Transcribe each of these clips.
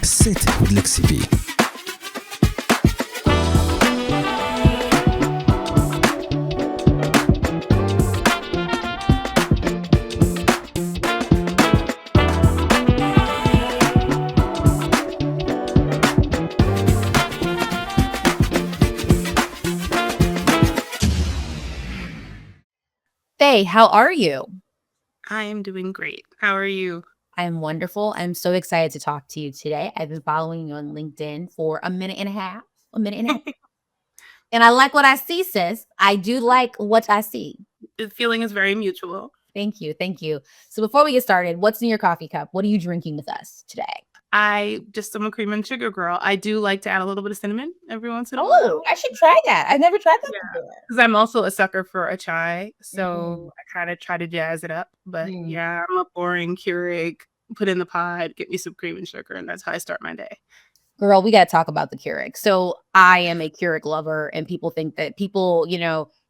Sit with Lexi B. Faye, how are you? I am doing great. How are you? I am wonderful. I'm so excited to talk to you today. I've been following you on LinkedIn for a minute and a half, and I like what I see, sis. I do like what I see. The feeling is very mutual. Thank you. Thank you. So before we get started, what's in your coffee cup? What are you drinking with us today? I just am a cream and sugar girl. I do like to add a little bit of cinnamon every once in a Oh, while. I should try that. I've never tried that Yeah, before. because I'm also a sucker for a chai, Mm, so I kind of try to jazz it up. But mm. yeah, I'm a boring Keurig. Put in the pod, get me some cream and sugar, and that's how I start my day. Girl, we got to talk about the Keurig. So I am a Keurig lover, and people think that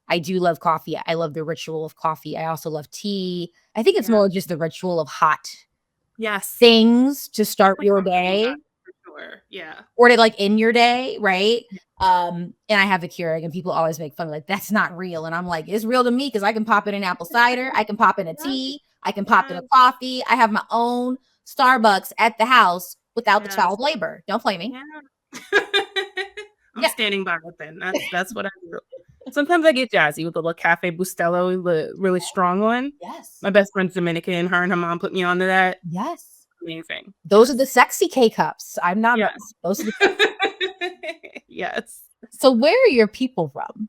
I do love coffee. I love the ritual of coffee. I also love tea. I think it's Yeah. more just the ritual of hot Yes. things to start Like your comforting day hot, for sure. Yeah. or to like end your day, right? And I have a Keurig, and people always make fun like that's not real, and I'm like, it's real to me because I can pop it in apple cider, I can pop in a Yes. tea, I can pop in Yes. a coffee. I have my own Starbucks at the house without the Yes. child labor. Don't play me. Yeah. I'm Yeah. standing by it then. That's what I do. Sometimes I get jazzy with a little Cafe Bustelo, the really strong one. Yes. My best friend's Dominican. Her and her mom put me onto that. Yes. Amazing. Those are the sexy K cups. I'm not. Yes. Those are the. Yes. So where are your people from?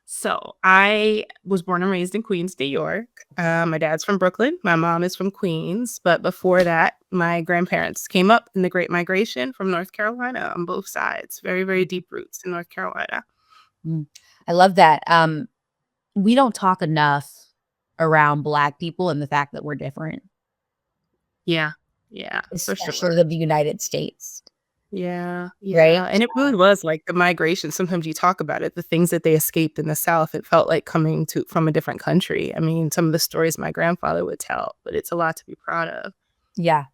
So I was born and raised in Queens, New York. My dad's from Brooklyn. My mom is from Queens. But before that, my grandparents came up in the Great Migration from North Carolina on both sides. Very, very deep roots in North Carolina. Mm, I love that. We don't talk enough around Black people and the fact that we're different, Yeah. Yeah, for sure. especially of the United States, Yeah, right? yeah, and it really was like the migration. Sometimes you talk about it, the things that they escaped in the South, it felt like coming to from a different country. I mean, some of the stories my grandfather would tell, but it's a lot to be proud of. Yeah.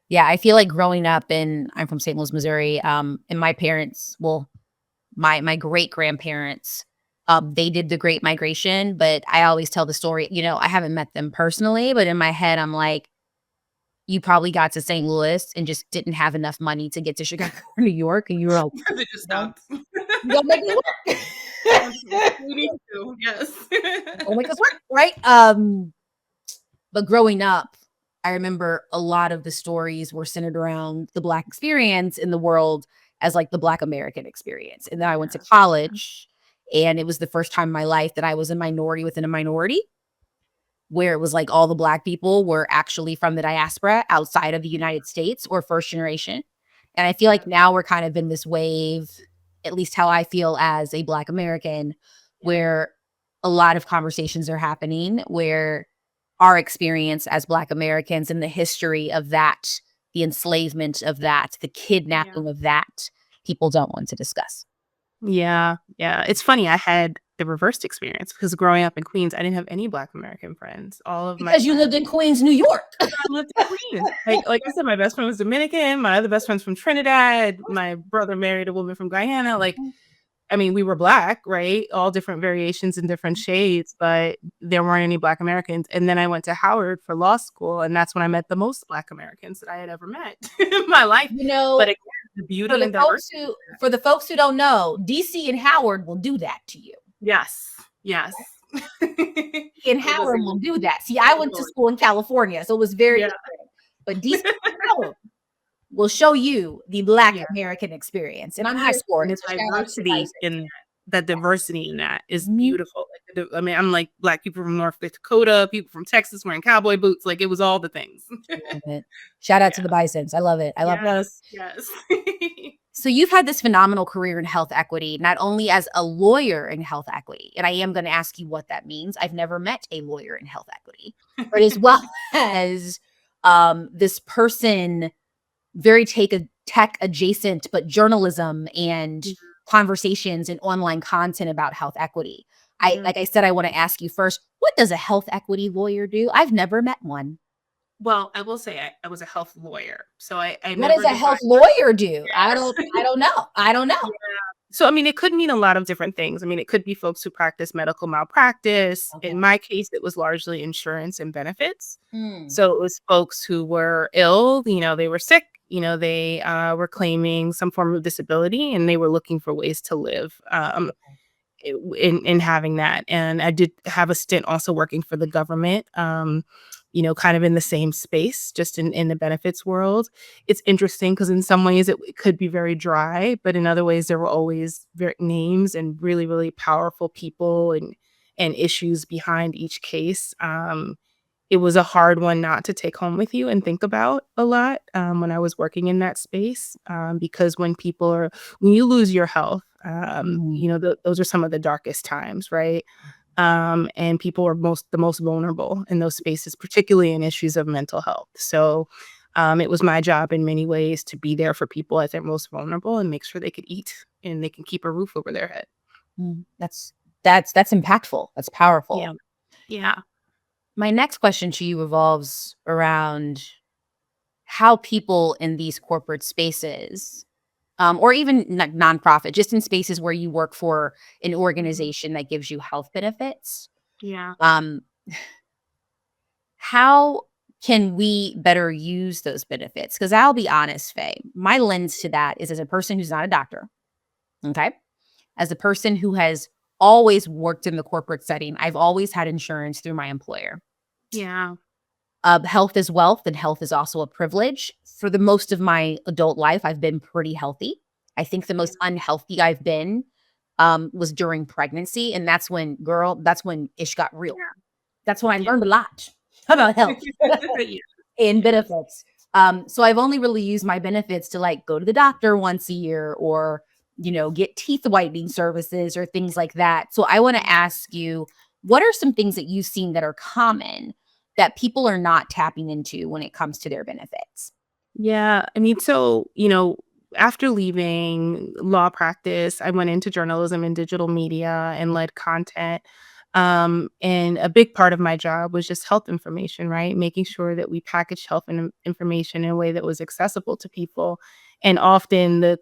Yeah. I feel like growing up I'm from St. Louis, Missouri. And my parents, well, my great grandparents, they did the Great Migration, but I always tell the story, I haven't met them personally, but in my head, I'm like, you probably got to St. Louis and just didn't have enough money to get to Chicago or New York, and you were like, Because it just "Don't stopped. you don't make it work." We need to, yes. Don't make this work, right? But growing up, I remember a lot of the stories were centered around the Black experience in the world as like the Black American experience. And then I went to Yeah. college, and it was the first time in my life that I was a minority within a minority, where it was like all the Black people were actually from the diaspora outside of the United States or first generation. And I feel like now we're kind of in this wave, at least how I feel as a Black American, where a lot of conversations are happening where our experience as Black Americans and the history of that, the enslavement of that, the Yeah. kidnapping of that, people don't want to discuss. Yeah, yeah. It's funny, I had the reversed experience because growing up in Queens, I didn't have any Black American friends. All of my Because you lived in Queens, New York. I lived in Queens. Like I said, my best friend was Dominican. My other best friend's from Trinidad. My brother married a woman from Guyana. Like, I mean, we were Black, right? All different variations and different shades, but there weren't any Black Americans. And then I went to Howard for law school, and that's when I met the most Black Americans that I had ever met in my life. You know, But again, the beauty and diversity. for the folks who don't know, DC and Howard will do that to you. Yes, yes. And It was Howard will do that. See, I went to school in California, so it was very yeah, different. But DC and Howard will show you the Black yeah. American experience. And I'm here Yes, for and it. the So shout out to the diversity Bison. in that diversity in that is Mhm. beautiful. Like, I mean, I'm like Black people from North Dakota, people from Texas wearing cowboy boots. Like it was all the things. I love it. Shout out to Yeah. the Bisons. I love it. I love it. Yes. Yes. So you've had this phenomenal career in health equity, not only as a lawyer in health equity, and I am going to ask you what that means. I've never met a lawyer in health equity, but as well as this person, very tech adjacent, but journalism and conversations and online content about health equity. Mhm. Like I said, I want to ask you first, what does a health equity lawyer do? I've never met one. Well, I will say I was a health lawyer, so I What does never a defined. health lawyer do? Yeah. I don't know. I don't know. Yeah. So, I mean, it could mean a lot of different things. I mean, it could be folks who practice medical malpractice. Okay. In my case, it was largely insurance and benefits. Mm, So it was folks who were ill, they were sick, they were claiming some form of disability and they were looking for ways to live. In having that. And I did have a stint also working for the government, kind of in the same space, just in the benefits world. It's interesting because in some ways it could be very dry, but in other ways there were always names and really, really powerful people and issues behind each case. It was a hard one not to take home with you and think about a lot, when I was working in that space, because when you lose your health, mm, those are some of the darkest times, right? And people are the most vulnerable in those spaces, particularly in issues of mental health. So, it was my job in many ways to be there for people at their most vulnerable and make sure they could eat and they can keep a roof over their head. mm. That's impactful. That's powerful. Yeah. Yeah. My next question to you revolves around how people in these corporate spaces, or even nonprofit, just in spaces where you work for an Mhm. organization that gives you health benefits, Yeah. um, how can we better use those benefits? Because I'll be honest, Faye, my lens to that is as a person who's not a doctor, okay? As a person who has always worked in the corporate setting, I've always had insurance through my employer. Yeah. Health is wealth, and health is also a privilege. For the most of my adult life, I've been pretty healthy. I think the Yeah. most unhealthy I've been was during pregnancy, and that's when ish got real. Yeah. That's when I Yeah. learned a lot about health Yeah. and benefits. So I've only really used my benefits to like go to the doctor once a year or, get teeth whitening services or things like that. So I want to ask you, what are some things that you've seen that are common that people are not tapping into when it comes to their benefits? Yeah, I mean, so, after leaving law practice, I went into journalism and digital media and led content. And a big part of my job was just health information, right? Making sure that we packaged health information in a way that was accessible to people. And often the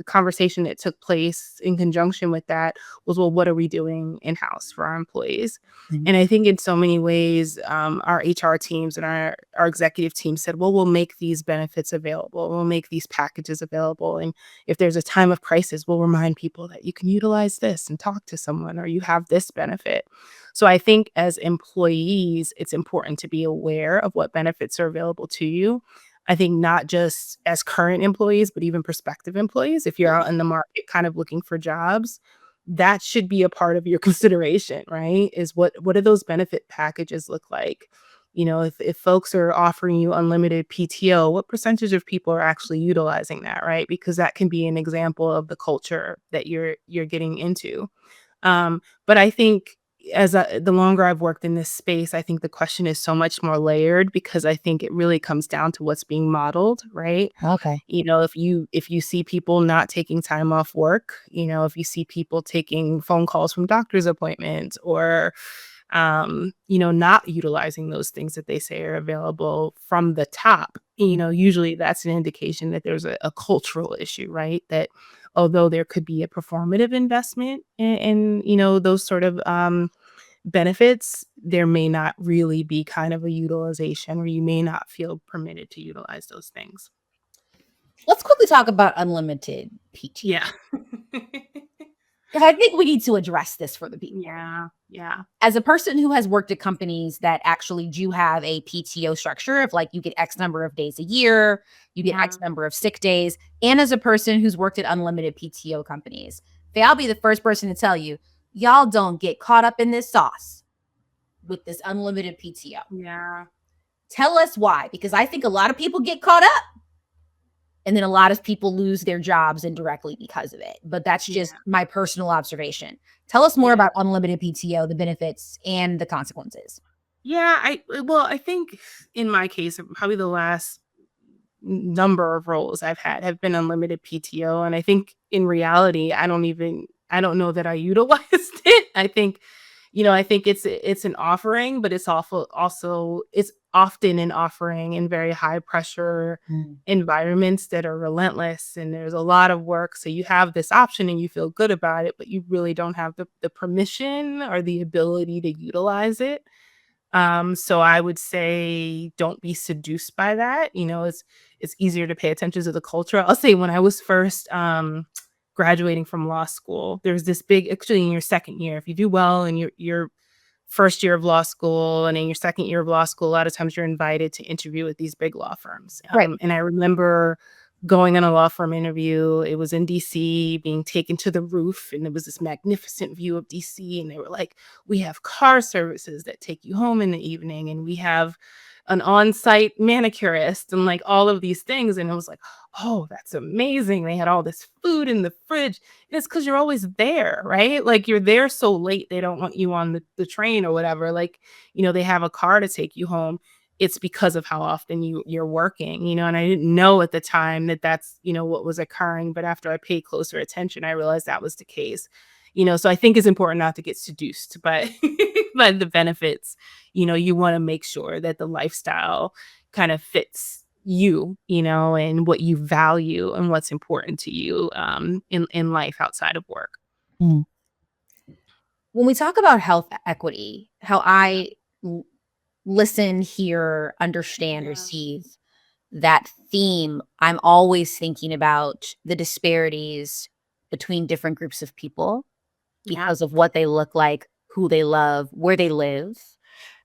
conversation that took place in conjunction with that was, well, what are we doing in house for our employees? Mhm. And I think in so many ways, our HR teams and our executive team said, well, we'll make these benefits available. We'll make these packages available. And if there's a time of crisis, we'll remind people that you can utilize this and talk to someone or you have this benefit. So I think as employees, it's important to be aware of what benefits are available to you. I think not just as current employees, but even prospective employees. If you're out in the market kind of looking for jobs, that should be a part of your consideration, right? Is what do those benefit packages look like? If folks are offering you unlimited PTO, what percentage of people are actually utilizing that, right? Because that can be an example of the culture that you're getting into. But I think the longer I've worked in this space, I think the question is so much more layered because I think it really comes down to what's being modeled, right? Okay. If you see people not taking time off work, if you see people taking phone calls from doctor's appointments or not utilizing those things that they say are available from the top, usually that's an indication that there's a cultural issue, right? That although there could be a performative investment in those sort of benefits, there may not really be kind of a utilization or you may not feel permitted to utilize those things. Let's quickly talk about unlimited PTO. Yeah. Because I think we need to address this for the people. Yeah. Yeah. As a person who has worked at companies that actually do have a PTO structure of like you get X number of days a year, you get Yeah. X number of sick days, and as a person who's worked at unlimited PTO companies, I'll be the first person to tell you, y'all don't get caught up in this sauce with this unlimited PTO. Yeah. Tell us why, because I think a lot of people get caught up and then a lot of people lose their jobs indirectly because of it. But that's just Yeah. my personal observation. Tell us more Yeah. about unlimited PTO, the benefits and the consequences. Yeah, I think in my case, probably the last number of roles I've had have been unlimited PTO, and I think in reality, I don't know that I utilized it. I think I think it's an offering, but it's also it's often an offering in very high pressure Mm. environments that are relentless, and there's a lot of work. So you have this option and you feel good about it, but you really don't have the permission or the ability to utilize it. So I would say don't be seduced by that. It's easier to pay attention to the culture. I'll say when I was first graduating from law school, there's this big, actually in your second year, if you do well in your first year of law school and in your second year of law school, a lot of times you're invited to interview with these big law firms. Right. And I remember going on a law firm interview. It was in DC, being taken to the roof, and it was this magnificent view of DC. And they were like, we have car services that take you home in the evening, and we have an on-site manicurist and like all of these things. And it was like, oh, that's amazing. They had all this food in the fridge. And it's because you're always there, right? Like you're there so late, they don't want you on the train or whatever. Like, they have a car to take you home. It's because of how often you're working, and I didn't know at the time that that's, what was occurring. But after I paid closer attention, I realized that was the case. So I think it's important not to get seduced by by the benefits. You want to make sure that the lifestyle kind of fits you, and what you value and what's important to you in life outside of work. Mm. When we talk about health equity, how I listen, hear, understand, Yeah. receive that theme, I'm always thinking about the disparities between different groups of people Yeah. because of what they look like, who they love, where they live,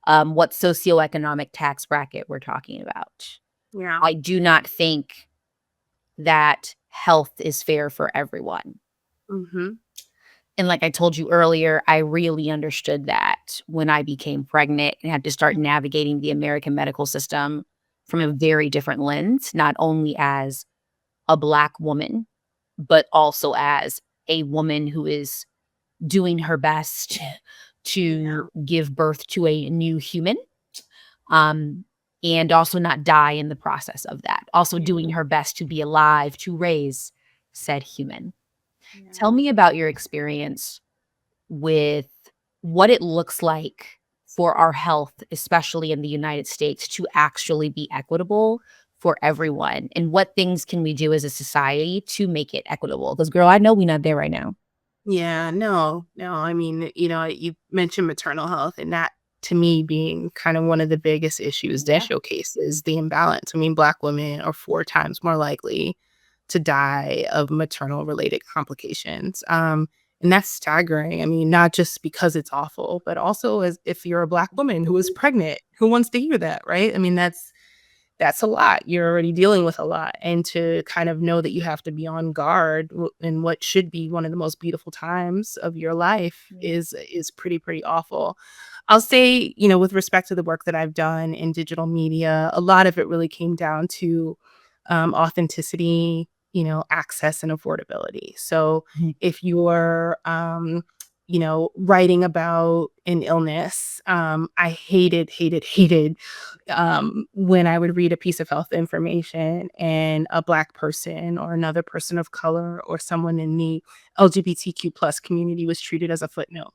what socioeconomic tax bracket we're talking about. Yeah. I do not think that health is fair for everyone. Mm-hmm. And like I told you earlier, I really understood that when I became pregnant and had to start navigating the American medical system from a very different lens, not only as a Black woman, but also as a woman who is doing her best to give birth to a new human, and also not die in the process of that. Also doing her best to be alive to raise said human. Yeah. Tell me about your experience with what it looks like for our health, especially in the United States, to actually be equitable for everyone, and what things can we do as a society to make it equitable? Because, girl, I know we're not there right now. Yeah, no. I mean, you mentioned maternal health, and that to me being kind of one of the biggest issues that Yeah. showcases the imbalance. I mean, Black women are 4 times more likely to die of maternal related complications. And that's staggering. I mean, not just because it's awful, but also as if you're a Black woman who is pregnant, who wants to hear that, right? I mean, that's a lot. You're already dealing with a lot. And to kind of know that you have to be on guard in what should be one of the most beautiful times of your life is pretty awful. I'll say, with respect to the work that I've done in digital media, a lot of it really came down to authenticity, access and affordability. So Mhm. if you're writing about an illness, I hated when I would read a piece of health information and a Black person or another person of color or someone in the LGBTQ plus community was treated as a footnote,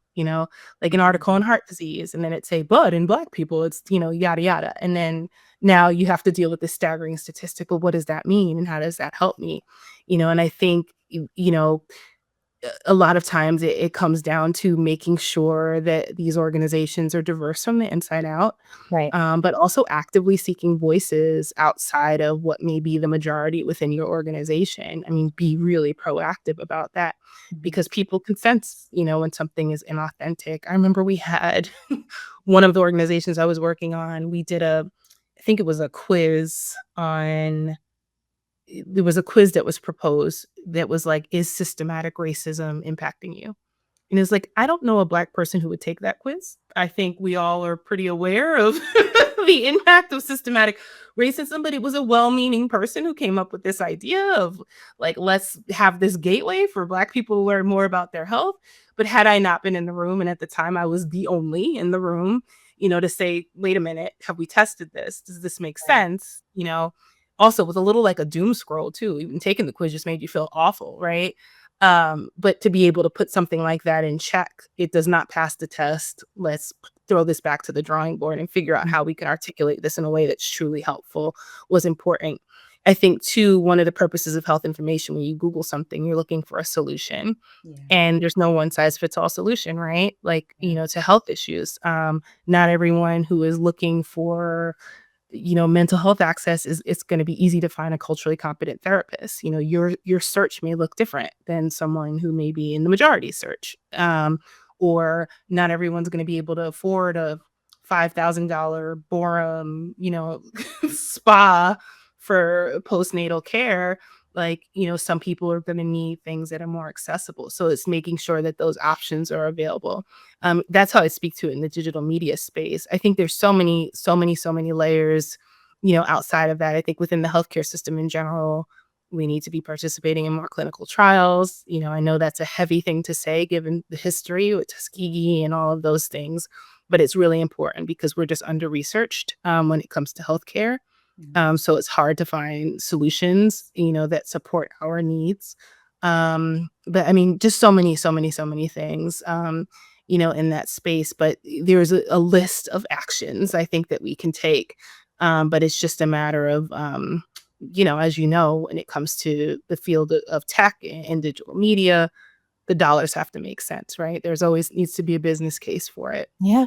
like an article on heart disease. And then it'd say, but in Black people, it's, yada, yada. And then now you have to deal with this staggering statistic. Well, what does that mean? And how does that help me? And I think, a lot of times it comes down to making sure that these organizations are diverse from the inside out, Right. but also actively seeking voices outside of what may be the majority within your organization. I mean, be really proactive about that because people can sense, when something is inauthentic. I remember we had one of the organizations I was working on, we did I think it was a quiz on there was a quiz that was proposed that was like, is systematic racism impacting you? And it's like, I don't know a Black person who would take that quiz. I think we all are pretty aware of the impact of systematic racism, but it was a well-meaning person who came up with this idea of like, let's have this gateway for Black people to learn more about their health. But had I not been in the room, and at the time I was the only in the room, to say, wait a minute, have we tested this? Does this make sense? Also with a little like a doom scroll too. Even taking the quiz just made you feel awful, right? But to be able to put something like that in check, it does not pass the test. Let's throw this back to the drawing board and figure out how we can articulate this in a way that's truly helpful was important. I think too, one of the purposes of health information, when you Google something, you're looking for a solution. Yeah. And there's no one size fits all solution, right? Like, to health issues. Not everyone who is looking for, mental health access it's going to be easy to find a culturally competent therapist. Your search may look different than someone who may be in the majority search. Or not everyone's going to be able to afford a $5,000 Borum, spa for postnatal care. Like, some people are going to need things that are more accessible. So it's making sure that those options are available. That's how I speak to it in the digital media space. I think there's so many layers, outside of that. I think within the healthcare system in general, we need to be participating in more clinical trials. I know that's a heavy thing to say given the history with Tuskegee and all of those things, but it's really important because we're just under-researched when it comes to healthcare. So it's hard to find solutions, that support our needs. But I mean, just so many things, in that space. But there's a list of actions I think that we can take. But it's just a matter of, as when it comes to the field of tech and digital media, the dollars have to make sense, right? There's always needs to be a business case for it. Yeah.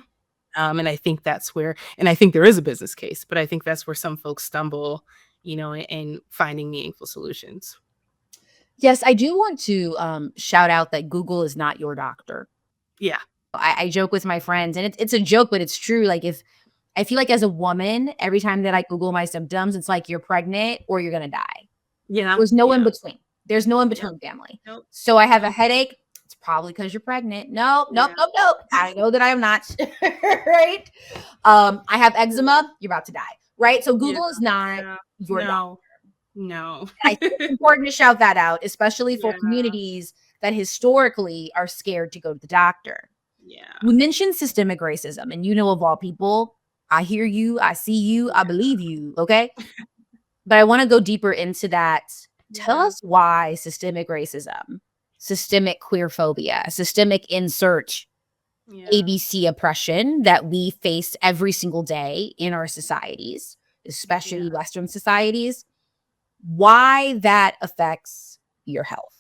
And I think that's where, and I think there is a business case, but I think that's where some folks stumble, in finding meaningful solutions. Yes, I do want to shout out that Google is not your doctor. Yeah. I joke with my friends, and it's a joke, but it's true. Like, if I feel like as a woman, every time that I Google my symptoms, it's like you're pregnant or you're gonna die. Yeah. There's no in between. There's no in between, family. Nope. So I have a headache. It's probably because you're pregnant. Nope. I know that I am not. Right. I have eczema. You're about to die. Right. So Google is not your doctor. No. I think it's important to shout that out, especially for communities that historically are scared to go to the doctor. Yeah. We mentioned systemic racism, and of all people, I hear you, I see you, I believe you. Okay. But I want to go deeper into that. Tell us why systemic racism, systemic queerphobia, systemic in-search, ABC oppression that we face every single day in our societies, especially Western societies, why that affects your health.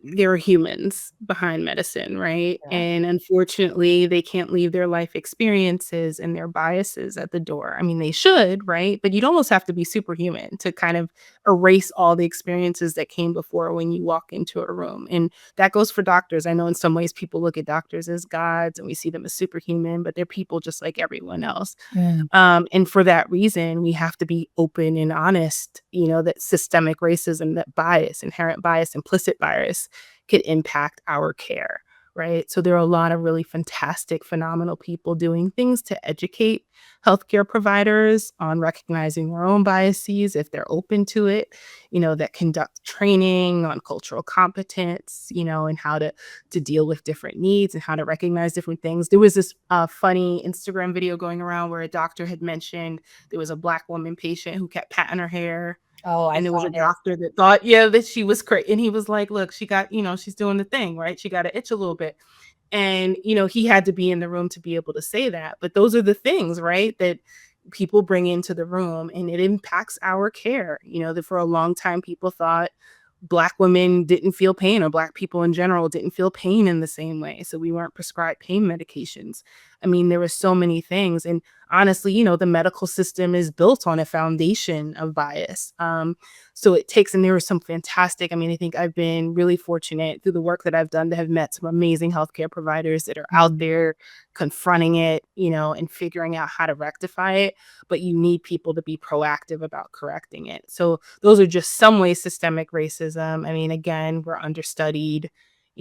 There are humans behind medicine, right? Yeah. And unfortunately, they can't leave their life experiences and their biases at the door. I mean, they should, right? But you'd almost have to be superhuman to kind of erase all the experiences that came before when you walk into a room. And that goes for doctors. I know in some ways people look at doctors as gods and we see them as superhuman, but they're people just like everyone else. Yeah. And for that reason, we have to be open and honest, that systemic racism, that bias, inherent bias, implicit bias could impact our care, right? So there are a lot of really fantastic, phenomenal people doing things to educate healthcare providers on recognizing their own biases if they're open to it, that conduct training on cultural competence, and how to deal with different needs and how to recognize different things. There was this funny Instagram video going around where a doctor had mentioned there was a Black woman patient who kept patting her hair. Oh, and there was a doctor that thought, that she was crazy. And he was like, look, she got, she's doing the thing, right? She got to itch a little bit. And, he had to be in the room to be able to say that. But those are the things, right, that people bring into the room and it impacts our care. That for a long time, people thought Black women didn't feel pain or Black people in general didn't feel pain in the same way. So we weren't prescribed pain medications. I mean, there were so many things. And honestly, the medical system is built on a foundation of bias. So it takes, and there were some fantastic, I think I've been really fortunate through the work that I've done to have met some amazing healthcare providers that are out there confronting it, and figuring out how to rectify it. But you need people to be proactive about correcting it. So those are just some ways systemic racism. Again, we're understudied.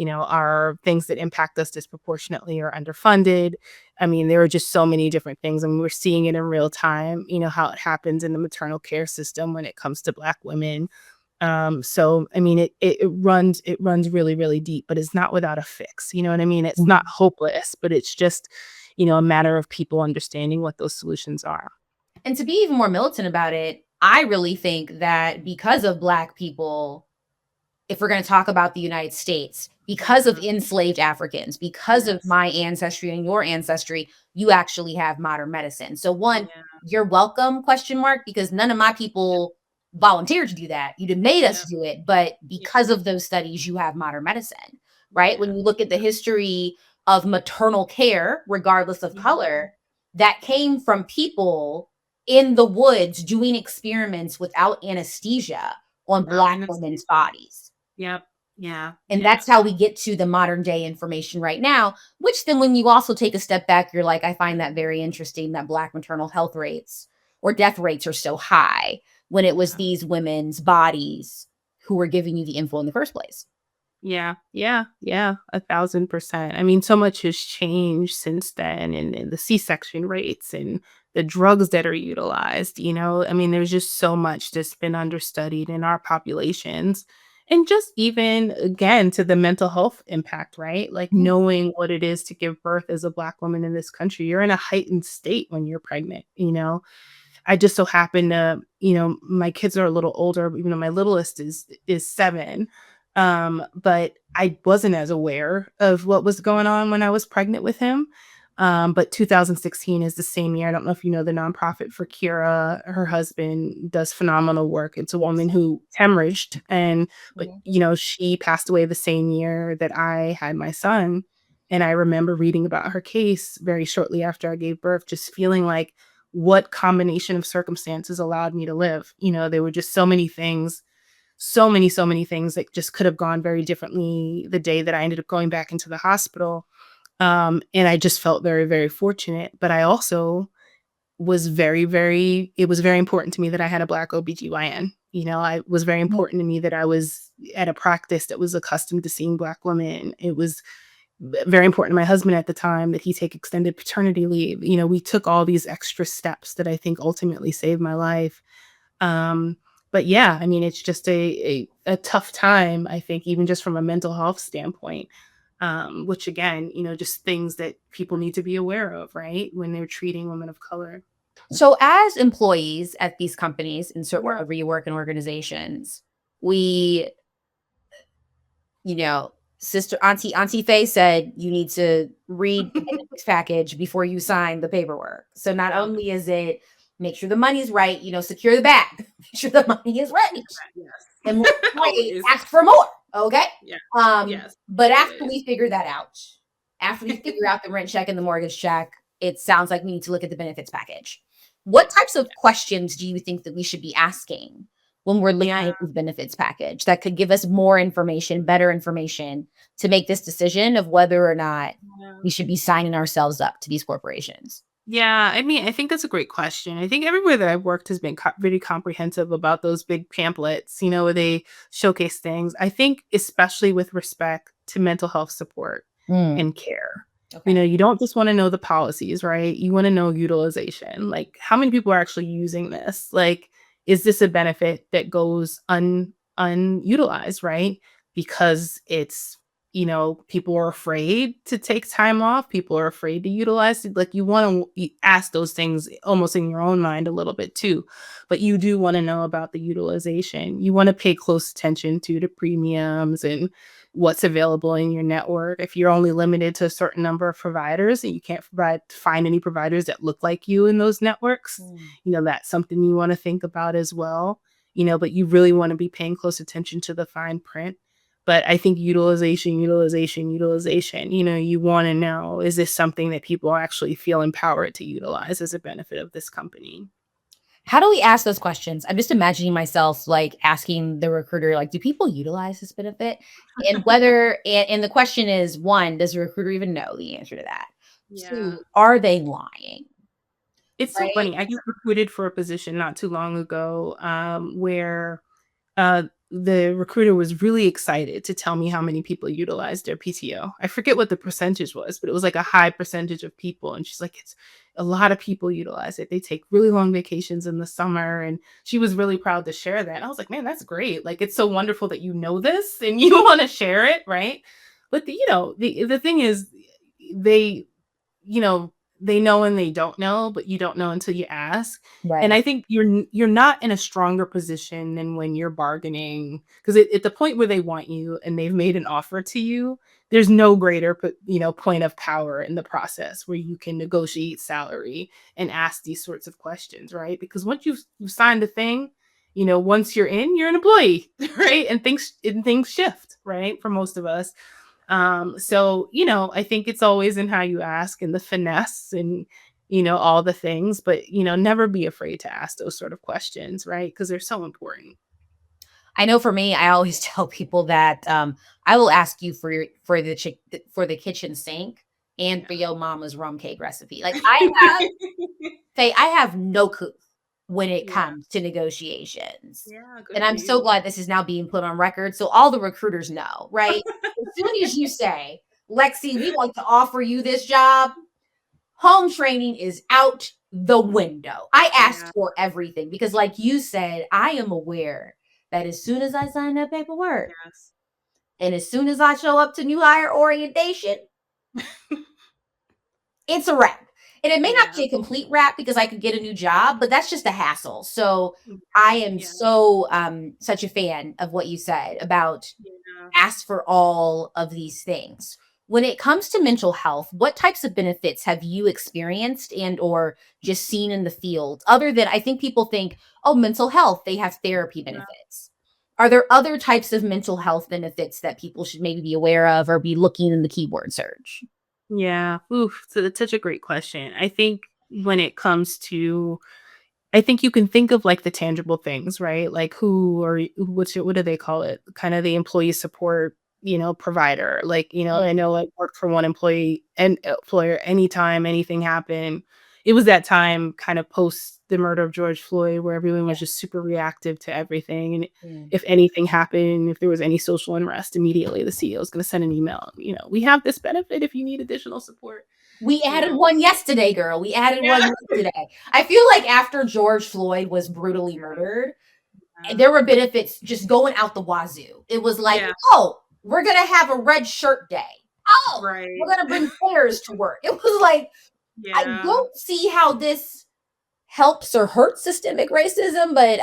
Are things that impact us disproportionately or underfunded. There are just so many different things. We're seeing it in real time, how it happens in the maternal care system when it comes to Black women. So, it runs really, really deep, but it's not without a fix. You know what I mean? It's not hopeless, but it's just, a matter of people understanding what those solutions are. And to be even more militant about it, I really think that because of Black people, if we're going to talk about the United States, because of enslaved Africans, because of my ancestry and your ancestry, you actually have modern medicine. So one, you're welcome, question mark, because none of my people volunteered to do that. You'd have made us do it. But because of those studies, you have modern medicine, right? When you look at the history of maternal care, regardless of color, that came from people in the woods doing experiments without anesthesia on Black women's bodies. Yep. Yeah. And that's how we get to the modern day information right now, which then when you also take a step back, you're like, I find that very interesting that Black maternal health rates or death rates are so high when it was these women's bodies who were giving you the info in the first place. Yeah. 1,000%. I mean, so much has changed since then, and the C-section rates and the drugs that are utilized, I mean, there's just so much that's been understudied in our populations. And just even, again, to the mental health impact, right? Like knowing what it is to give birth as a Black woman in this country. You're in a heightened state when you're pregnant, I just so happen to, my kids are a little older, even though my littlest is 7. But I wasn't as aware of what was going on when I was pregnant with him. But 2016 is the same year. I don't know if you know the nonprofit for 𝐼. Her husband does phenomenal work. It's a woman who hemorrhaged, but she passed away the same year that I had my son. And I remember reading about her case very shortly after I gave birth, just feeling like what combination of circumstances allowed me to live. There were just so many things that just could have gone very differently the day that I ended up going back into the hospital. And I just felt very, very fortunate. But I also was it was very important to me that I had a Black OBGYN. It was very important to me that I was at a practice that was accustomed to seeing Black women. It was very important to my husband at the time that he take extended paternity leave. We took all these extra steps that I think ultimately saved my life. But yeah, I mean, it's just a tough time, I think, even just from a mental health standpoint, which again, just things that people need to be aware of, right? When they're treating women of color. So as employees at these companies, insert wherever you work in organizations, we, Sister Auntie Faye said you need to read the benefits package before you sign the paperwork. So not only is it make sure the money's right, secure the bag, make sure the money is right. Yes. And ask for more. Okay. Yeah. Yes. But after we figure that out, after we figure out the rent check and the mortgage check, it sounds like we need to look at the benefits package. What types of questions do you think that we should be asking when we're looking at the benefits package that could give us more information, better information to make this decision of whether or not we should be signing ourselves up to these corporations? Yeah, I mean, I think that's a great question. I think everywhere that I've worked has been really comprehensive about those big pamphlets, where they showcase things. I think especially with respect to mental health support and care. Okay. You don't just want to know the policies, right? You want to know utilization. Like, how many people are actually using this? Like, is this a benefit that goes unutilized, right? Because it's people are afraid to take time off. People are afraid to utilize it. Like, you want to ask those things almost in your own mind a little bit too, but you do want to know about the utilization. You want to pay close attention to the premiums and what's available in your network. If you're only limited to a certain number of providers and you can't find any providers that look like you in those networks, that's something you want to think about as well. But you really want to be paying close attention to the fine print. But I think utilization, you want to know, is this something that people actually feel empowered to utilize as a benefit of this company? How do we ask those questions? I'm just imagining myself like asking the recruiter, like, do people utilize this benefit? And and the question is, one, does the recruiter even know the answer to that? Yeah. 2, are they lying? It's so funny. I got recruited for a position not too long ago where the recruiter was really excited to tell me how many people utilized their PTO. I forget what the percentage was, but it was like a high percentage of people. And she's like, it's a lot of people utilize it. They take really long vacations in the summer. And she was really proud to share that. And I was like, man, that's great. Like, it's so wonderful that you know this and you want to share it. Right. But the thing is, they, they know and they don't know, but you don't know until you ask. Right. And I think you're not in a stronger position than when you're bargaining, because at the point where they want you and they've made an offer to you, there's no greater point of power in the process where you can negotiate salary and ask these sorts of questions, right? Because once you've signed the thing, once you're an employee, right? And things shift, right? For most of us. So, I think it's always in how you ask and the finesse and, all the things, but, never be afraid to ask those sort of questions, right? Because they're so important. I know for me, I always tell people that I will ask you for the kitchen sink and for your mama's rum cake recipe. Like I have no clue when it Yeah. comes to negotiations. Yeah, good And for I'm so you. glad this is now being put on record so all the recruiters know, right? As soon as you say, Lexi, we want to offer you this job, home training is out the window. I Yeah. asked for everything because, like you said, I am aware that as soon as I sign that paperwork Yes. and as soon as I show up to new hire orientation, it's a wrap. And it may not Yeah. be a complete wrap because I could get a new job, but that's just a hassle. So Mhm. I am Yeah. so such a fan of what you said about Yeah. ask for all of these things. When it comes to mental health, what types of benefits have you experienced and or just seen in the field other than I think people think, oh, mental health, they have therapy Yeah. benefits. Are there other types of mental health benefits that people should maybe be aware of or be looking in the keyword search? Yeah. Oof. So that's such a great question. I think when it comes to I think you can think of like the tangible things, right? Like what do they call it? Kind of the employee support, provider. Like, I know I worked for one employee and employer anytime anything happened. It was that time kind of post the murder of George Floyd where everyone was just super reactive to everything. And Mm. if anything happened, if there was any social unrest, immediately the CEO is going to send an email, we have this benefit if you need additional support. We You added know? one yesterday, girl. We added one Yeah. yesterday. I feel like after George Floyd was brutally murdered, there were benefits just going out the wazoo. It was like, Yeah. oh, we're gonna have a red shirt day. Oh, we're Right. gonna bring flares to work. It was like, I Yeah. don't see how this helps or hurts systemic racism, but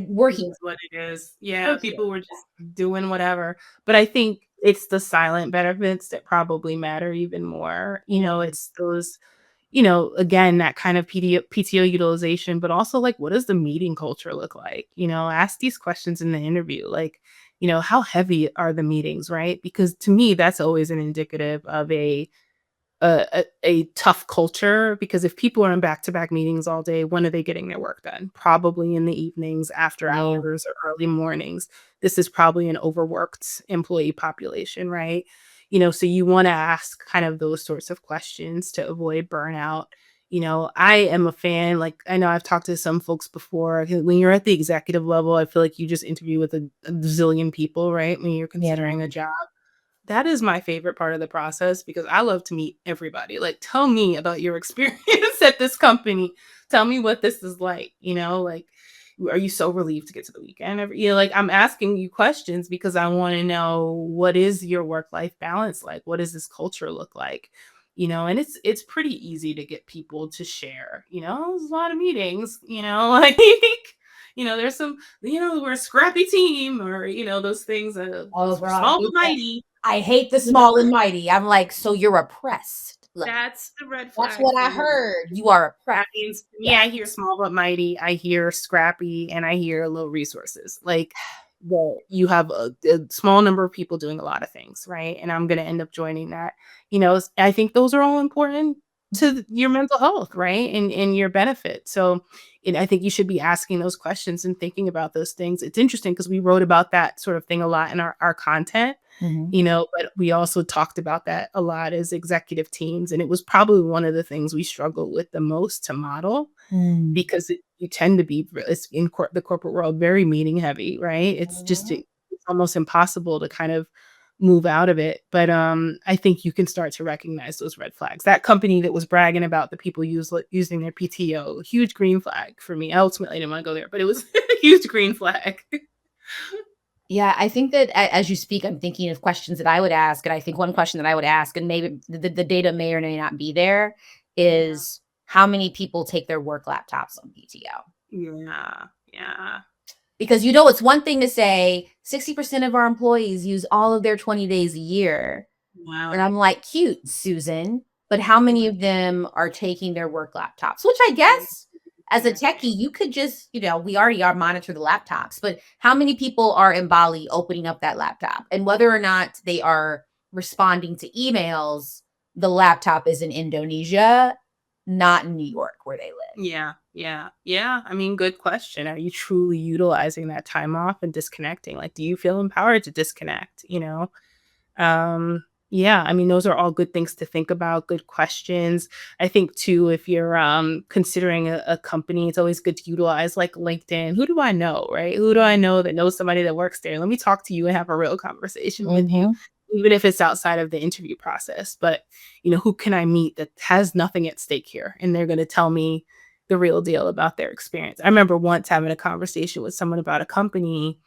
we're It here. is what it is. Yeah, We're here. people were just doing whatever. But I think it's the silent benefits that probably matter even more. Mm. It's those, again, that kind of PTO utilization, but also like, what does the meeting culture look like? Ask these questions in the interview. Like, how heavy are the meetings, right? Because to me, that's always an indicative of a tough culture, because if people are in back-to-back meetings all day, when are they getting their work done? Probably in the evenings, after Yeah. hours, or early mornings. This is probably an overworked employee population, right? So you wanna ask kind of those sorts of questions to avoid burnout. I am a fan, like, I know I've talked to some folks before, when you're at the executive level, I feel like you just interview with a zillion people, right? When you're Yeah. considering a job. That is my favorite part of the process because I love to meet everybody. Like, tell me about your experience at this company. Tell me what this is like, like, are you so relieved to get to the weekend? Like, I'm asking you questions because I want to know, what is your work-life balance like? What does this culture look like? And it's pretty easy to get people to share, there's a lot of meetings, like, there's some, we're a scrappy team, or, those things, Oh, girl, I small but hate that. mighty. I hate the You know, small and mighty. I'm like, so you're oppressed. Like, that's the red that's flag what for I me. heard. You are That oppressed. means to me, Yeah. I hear small but mighty, I hear scrappy, and I hear low resources. Like, you have a small number of people doing a lot of things, right? And I'm gonna end up joining that. I think those are all important to your mental health, right? And your benefit. So, and I think you should be asking those questions and thinking about those things. It's interesting because we wrote about that sort of thing a lot in our content, Mhm. but we also talked about that a lot as executive teams. And it was probably one of the things we struggled with the most to model, Mm. because you tend to be it's in the corporate world, very meeting heavy, right? Mhm. It's almost impossible to kind of move out of it. But I think you can start to recognize those red flags. That company that was bragging about the people using their PTO, huge green flag for me. I ultimately didn't want to go there, but it was a huge green flag. Yeah, I think that as you speak, I'm thinking of questions that I would ask, and I think one question that I would ask, and maybe the data may or may not be there, is how many people take their work laptops on PTO. Yeah. Because, it's one thing to say 60% of our employees use all of their 20 days a year. Wow. And I'm like, cute, Susan. But how many of them are taking their work laptops? Which I guess as a techie, you could just, we already are monitor the laptops, but how many people are in Bali opening up that laptop? And whether or not they are responding to emails, the laptop is in Indonesia, not in New York where they live. Yeah. I mean, good question. Are you truly utilizing that time off and disconnecting? Like, do you feel empowered to disconnect? Yeah, I mean, those are all good things to think about, good questions. I think too, if you're considering a company, it's always good to utilize like LinkedIn. Who do I know, right? Who do I know that knows somebody that works there? Let me talk to you and have a real conversation with you, even if it's outside of the interview process. But, who can I meet that has nothing at stake here? And they're going to tell me the real deal about their experience. I remember once having a conversation with someone about a company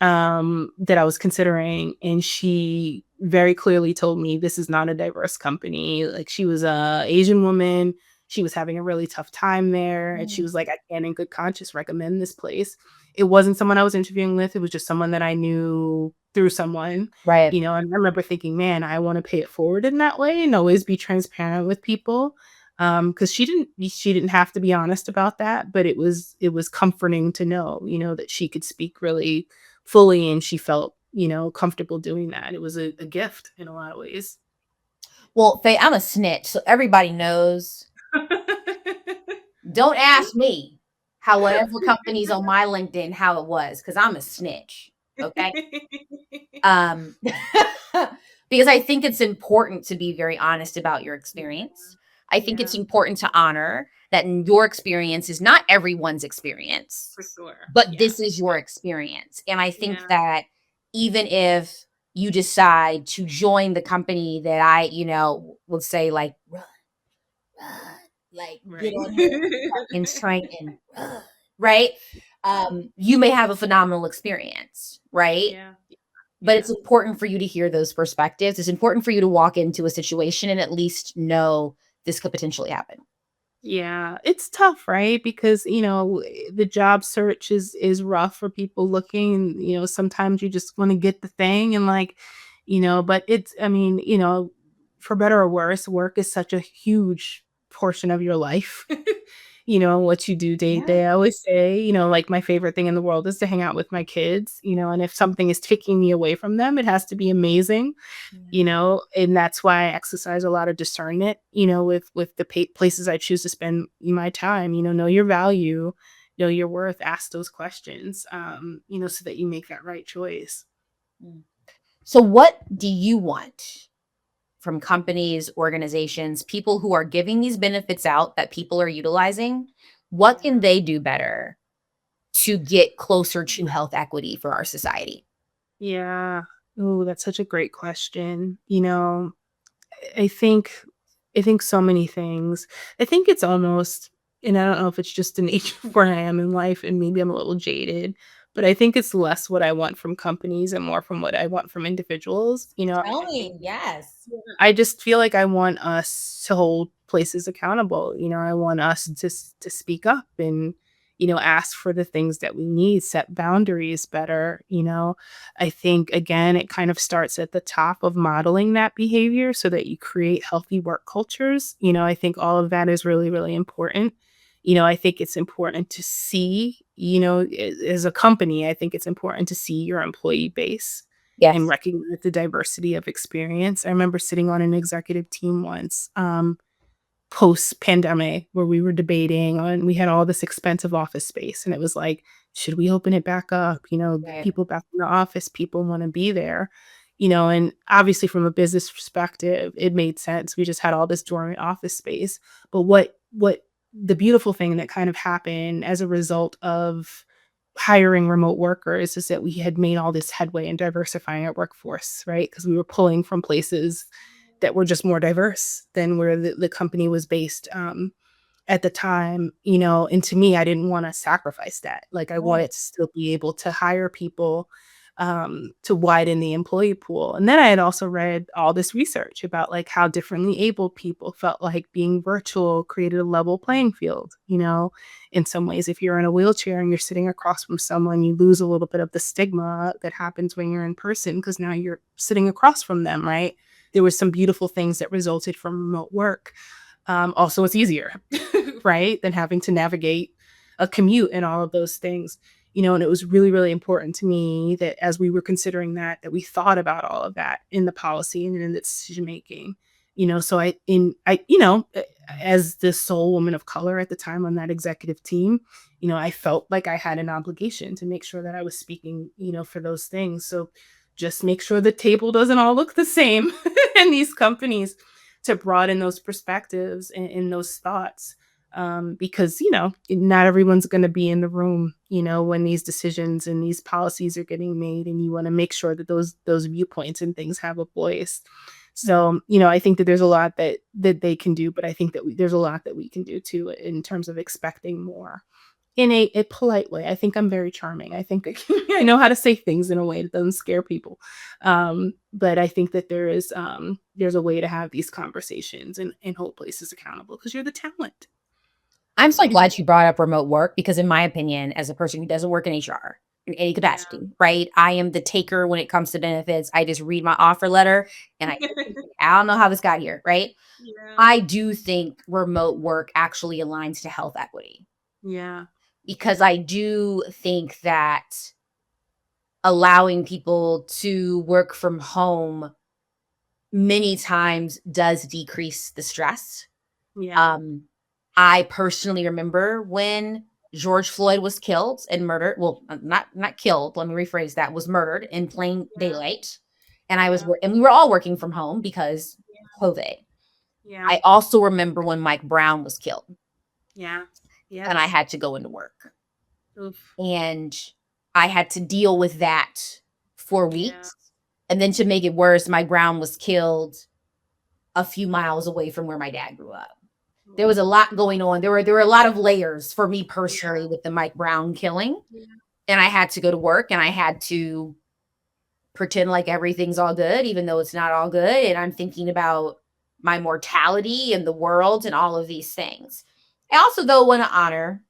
that I was considering, and she very clearly told me this is not a diverse company. Like, she was a Asian woman. She was having a really tough time there. And she was like, I can't in good conscience recommend this place. It wasn't someone I was interviewing with. It was just someone that I knew through someone, Right. and I remember thinking, man, I want to pay it forward in that way and always be transparent with people. Cause she didn't have to be honest about that, but it was comforting to know, that she could speak really fully and she felt, comfortable doing that. It was a gift in a lot of ways. Well, Faye, I'm a snitch, so everybody knows. Don't ask me how whatever company's on my LinkedIn, how it was, because I'm a snitch. Okay. Because I think it's important to be very honest about your experience. I think it's important to honor that your experience is not everyone's experience, For sure. but this is your experience. And I think that even if you decide to join the company that I, would say like, run, like get on here and strengthen, right? You may have a phenomenal experience, right? But it's important for you to hear those perspectives. It's important for you to walk into a situation and at least know this could potentially happen. Yeah, it's tough, right? Because, the job search is rough for people looking, sometimes you just want to get the thing and like, but it's I mean, for better or worse, work is such a huge portion of your life. What you do day to day. I always say, like my favorite thing in the world is to hang out with my kids, and if something is taking me away from them, it has to be amazing. And that's why I exercise a lot of discernment, with the places I choose to spend my time. Know your value, know your worth, ask those questions, so that you make that right choice. So what do you want from companies, organizations, people who are giving these benefits out that people are utilizing? What can they do better to get closer to health equity for our society? Yeah. Oh, that's such a great question. I think so many things. I think it's almost, and I don't know if it's just the nature of where I am in life and maybe I'm a little jaded, but I think it's less what I want from companies and more from what I want from individuals. Tell me, yes. I just feel like I want us to hold places accountable. I want us to speak up and, ask for the things that we need, set boundaries better. I think, again, it kind of starts at the top of modeling that behavior so that you create healthy work cultures. I think all of that is really, really important. I think it's important to see, as a company, I think it's important to see your employee base and Yes. recognize the diversity of experience. I remember sitting on an executive team once, post-pandemic, where we were debating on we had all this expensive office space, and it was like, should we open it back up? Right. People back in the office, people wanna be there, and obviously from a business perspective, it made sense. We just had all this dormant office space. But what the beautiful thing that kind of happened as a result of hiring remote workers is that we had made all this headway in diversifying our workforce, right? Because we were pulling from places that were just more diverse than where the company was based at the time, and to me, I didn't want to sacrifice that. Like, I wanted to still be able to hire people to widen the employee pool. And then I had also read all this research about like how differently abled people felt like being virtual created a level playing field. In some ways, if you're in a wheelchair and you're sitting across from someone, you lose a little bit of the stigma that happens when you're in person because now you're sitting across from them, right? There was some beautiful things that resulted from remote work. Also, it's easier, right, than having to navigate a commute and all of those things. And it was really, really important to me that as we were considering that we thought about all of that in the policy and in the decision making. So as the sole woman of color at the time on that executive team, I felt like I had an obligation to make sure that I was speaking, for those things. So just make sure the table doesn't all look the same in these companies, to broaden those perspectives and those thoughts. Because, not everyone's going to be in the room, when these decisions and these policies are getting made, and you want to make sure that those viewpoints and things have a voice. So, I think that there's a lot that they can do, but I think that there's a lot that we can do too, in terms of expecting more in a polite way. I think I'm very charming. I think I know how to say things in a way that doesn't scare people. But I think that there's a way to have these conversations and hold places accountable, because you're the talent. I'm so glad you brought up remote work because, in my opinion, as a person who doesn't work in HR in any Yeah. capacity, right? I am the taker when it comes to benefits. I just read my offer letter and I don't know how this got here, right? Yeah. I do think remote work actually aligns to health equity, Yeah. because I do think that allowing people to work from home many times does decrease the stress. Yeah. I personally remember when George Floyd was killed and murdered. Well, not killed. Let me rephrase that. Was murdered in plain Yeah. daylight, and Yeah. and we were all working from home because COVID. Yeah. I also remember when Mike Brown was killed, Yeah. and I Yes. had to go into work, Oof. and I had to deal with that for Yeah. weeks. And then to make it worse, Mike Brown was killed a few miles away from where my dad grew up. There was a lot going on. There were a lot of layers for me personally with the Mike Brown killing. Yeah. And I had to go to work and I had to pretend like everything's all good, even though it's not all good. And I'm thinking about my mortality and the world and all of these things. I also, though, want to honor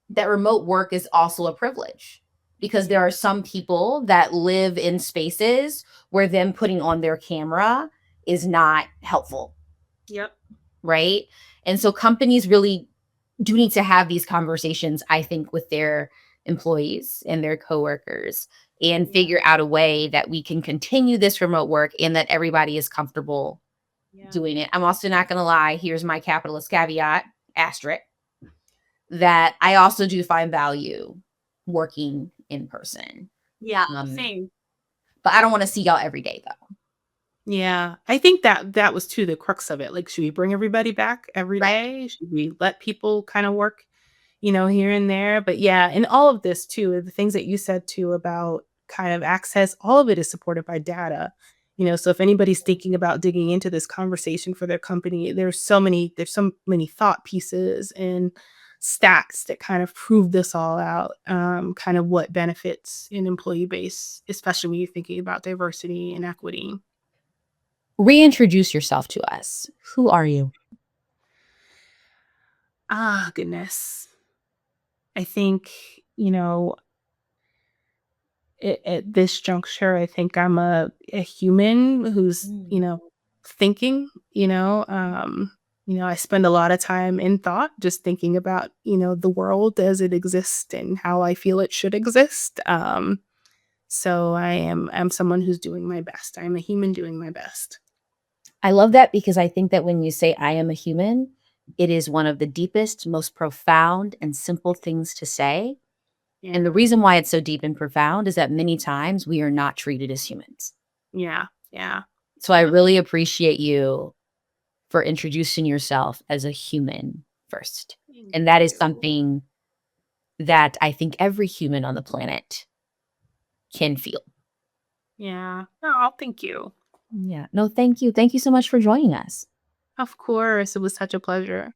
that remote work is also a privilege, because there are some people that live in spaces where them putting on their camera is not helpful. Yep. Right. And so companies really do need to have these conversations, I think, with their employees and their coworkers, and figure out a way that we can continue this remote work and that everybody is comfortable doing it. I'm also not going to lie. Here's my capitalist caveat, asterisk, that I also do find value working in person. Yeah. Same. But I don't want to see y'all every day, though. Yeah. I think that was too the crux of it. Like, should we bring everybody back every day? Should we let people kind of work, here and there? But yeah, and all of this too, the things that you said too about kind of access, all of it is supported by data. So if anybody's thinking about digging into this conversation for their company, there's so many thought pieces and stats that kind of prove this all out, kind of what benefits an employee base, especially when you're thinking about diversity and equity. Reintroduce yourself to us. Who are you? Ah, goodness. I think, at this juncture, I think I'm a human who's, thinking, I spend a lot of time in thought, just thinking about, the world as it exists and how I feel it should exist. So I'm someone who's doing my best. I'm a human doing my best. I love that, because I think that when you say I am a human, it is one of the deepest, most profound and simple things to say. And the reason why it's so deep and profound is that many times we are not treated as humans. Yeah. Yeah. So I really appreciate you for introducing yourself as a human first. And that is something that I think every human on the planet can feel. Yeah. Oh, thank you. Yeah. No, thank you. Thank you so much for joining us. Of course. It was such a pleasure.